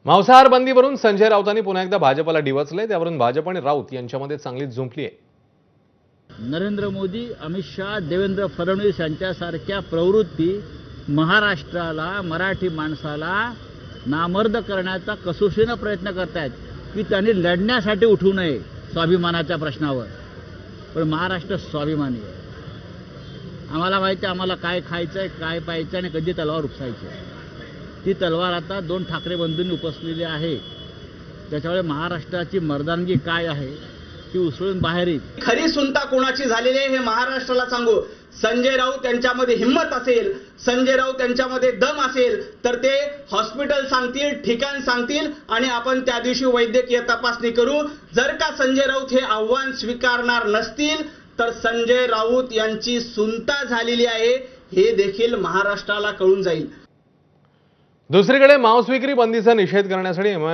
मांसाहार बंदीवरून संजय राऊतांनी पुन्हा एकदा भाजपला डिवचले। त्यावरून भाजप आणि राऊत यांच्यामध्ये चांगलीच झुंपली आहे। नरेंद्र मोदी, अमित शाह, देवेंद्र फडणवीस यांच्यासारख्या प्रवृत्ती महाराष्ट्राला, मराठी माणसाला नामर्द करण्याचा कसोशीने प्रयत्न करतायत की त्यांनी लढण्यासाठी उठू नये स्वाभिमानाच्या प्रश्नावर। पण महाराष्ट्र स्वाभिमानी आहे। आम्हाला माहिती आहे आम्हाला काय खायचंय, काय प्यायचं आणि कधी तलवार उपसायची। ती तलवार आता दोन ठाकरे बंधूंनी उपसलेली आहे। त्याच्यामुळे महाराष्ट्राची मर्दानगी काय आहे ती उसळून बाहेर येईल। खरी सुनता कोणाची झालेली आहे हे महाराष्ट्राला सांगू। संजय राऊत यांच्यामध्ये हिम्मत असेल, संजय राऊत यांच्यामध्ये दम असेल तर ते हॉस्पिटल सांगतील, ठिकाण सांगतील आणि आपण त्या दिवशी वैद्यकीय तपासणी करू। जर का संजय राऊत हे आव्हान स्वीकारणार नसतील तर संजय राऊत यांची सुनता झालेली आहे हे देखील महाराष्ट्राला कळून जाईल। दुसरीकडे मांस विक्री बंदीचा निषेध करण्यासाठी